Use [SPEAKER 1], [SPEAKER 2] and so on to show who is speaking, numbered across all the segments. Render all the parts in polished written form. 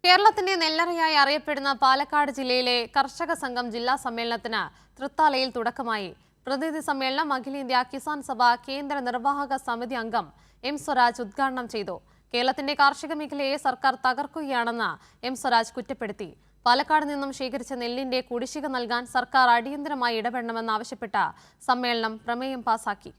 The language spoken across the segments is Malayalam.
[SPEAKER 1] കേരളത്തിന്റെ നെല്ലറയായി അറിയപ്പെടുന്ന പാലക്കാട് ജില്ലയിലെ കർഷക സംഘം ജില്ലാ സമ്മേളനത്തിന് തൃത്താലയിൽ തുടക്കമായി. പ്രതിനിധി സമ്മേളനം അഖിലേന്ത്യാ കിസാൻ സഭ കേന്ദ്ര നിർവാഹക സമിതി അംഗം എം സ്വരാജ് ഉദ്ഘാടനം ചെയ്തു. കേരളത്തിന്റെ കാർഷിക മേഖലയെ സർക്കാർ തകർക്കുകയാണെന്ന് എം സ്വരാജ് കുറ്റപ്പെടുത്തി. പാലക്കാട് നിന്നും ശേഖരിച്ച നെല്ലിന്റെ കുടിശ്ശിക നൽകാൻ സർക്കാർ അടിയന്തരമായി ഇടപെടണമെന്നാവശ്യപ്പെട്ട സമ്മേളനം പ്രമേയം പാസാക്കി.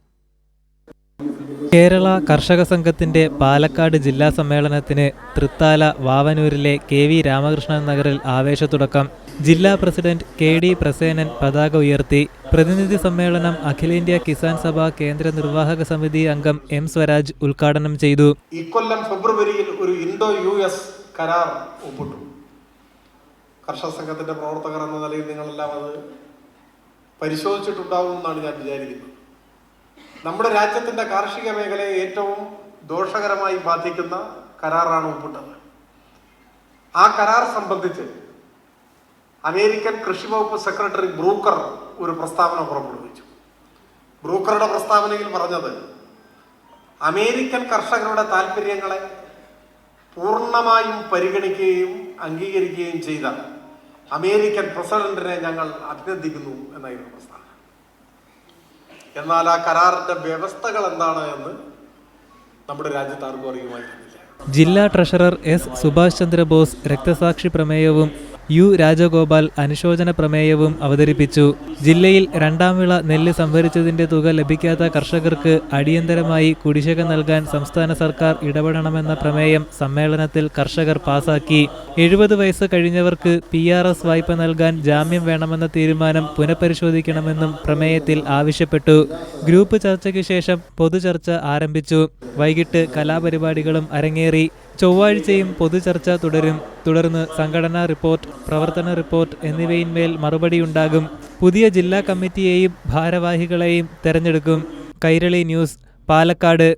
[SPEAKER 2] കേരള കർഷക സംഘത്തിന്റെ പാലക്കാട് ജില്ലാ സമ്മേളനത്തിന് തൃത്താല വാവനൂരിലെ KV രാമകൃഷ്ണൻ നഗറിൽ ആവേശത്തുടക്കം. ജില്ലാ പ്രസിഡന്റ് KD പ്രസേനൻ പതാക ഉയർത്തി. പ്രതിനിധി സമ്മേളനം അഖിലേന്ത്യാ കിസാൻ സഭ കേന്ദ്ര നിർവാഹക സമിതി അംഗം എം സ്വരാജ് ഉദ്ഘാടനം ചെയ്തു.
[SPEAKER 3] ഇക്കൊല്ലം ഫെബ്രുവരിയിൽ ഒരു ഇൻഡോ-US കരാർ ഒപ്പിട്ടു. കർഷക സംഘത്തിന്റെ പ്രവർത്തകർ എന്ന നിലയിൽ നിങ്ങളെല്ലാം അത് പരിശോധിച്ചിട്ടുണ്ടാവുമെന്നാണ് ഞാൻ വിചാരിക്കുന്നത്. നമ്മുടെ രാജ്യത്തിന്റെ കാർഷിക മേഖലയെ ഏറ്റവും ദോഷകരമായി ബാധിക്കുന്ന കരാറാണ് ഒപ്പിട്ടത്. ആ കരാർ സംബന്ധിച്ച് അമേരിക്കൻ കൃഷി വകുപ്പ് സെക്രട്ടറി ബ്രൂക്കർ ഒരു പ്രസ്താവന പുറപ്പെടുവിച്ചു. ബ്രൂക്കറുടെ പ്രസ്താവനയിൽ പറഞ്ഞത്, അമേരിക്കൻ കർഷകരുടെ താല്പര്യങ്ങളെ പൂർണ്ണമായും പരിഗണിക്കുകയും അംഗീകരിക്കുകയും ചെയ്ത അമേരിക്കൻ പ്രസിഡന്റിനെ ഞങ്ങൾ അഭിനന്ദിക്കുന്നു എന്നായിരുന്നു പ്രസ്താവന. എന്നാൽ ആ കരാറിന്റെ വ്യവസ്ഥകൾ എന്താണ് എന്ന് നമ്മുടെ രാജ്യത്ത് ആർക്കും അറിയുമായിരുന്നില്ല.
[SPEAKER 2] ജില്ലാ ട്രഷറർ S സുഭാഷ് ചന്ദ്രബോസ് രക്തസാക്ഷി പ്രമേയവും U രാജഗോപാൽ അനുശോചന പ്രമേയവും അവതരിപ്പിച്ചു. ജില്ലയിൽ രണ്ടാം വിള നെല്ല് സംഭരിച്ചതിന്റെ തുക ലഭിക്കാത്ത കർഷകർക്ക് അടിയന്തരമായി കുടിശ്ശിക നൽകാൻ സംസ്ഥാന സർക്കാർ ഇടപെടണമെന്ന പ്രമേയം സമ്മേളനത്തിൽ കർഷകർ പാസാക്കി. 70 വയസ്സ് കഴിഞ്ഞവർക്ക് PRS വായ്പ നൽകാൻ ജാമ്യം വേണമെന്ന തീരുമാനം പുനഃപരിശോധിക്കണമെന്നും പ്രമേയത്തിൽ ആവശ്യപ്പെട്ടു. ഗ്രൂപ്പ് ചർച്ചയ്ക്ക് ശേഷം പൊതുചർച്ച ആരംഭിച്ചു. വൈകിട്ട് കലാപരിപാടികളും അരങ്ങേറി. ചൊവ്വാഴ്ചയും പൊതുചർച്ച തുടരും. തുടർന്ന് സംഘടനാ റിപ്പോർട്ട്, പ്രവർത്തന റിപ്പോർട്ട് എന്നിവയിന്മേൽ മറുപടിയുണ്ടാകും. പുതിയ ജില്ലാ കമ്മിറ്റിയെയും ഭാരവാഹികളെയും തെരഞ്ഞെടുക്കും. കൈരളി ന്യൂസ്, പാലക്കാട്.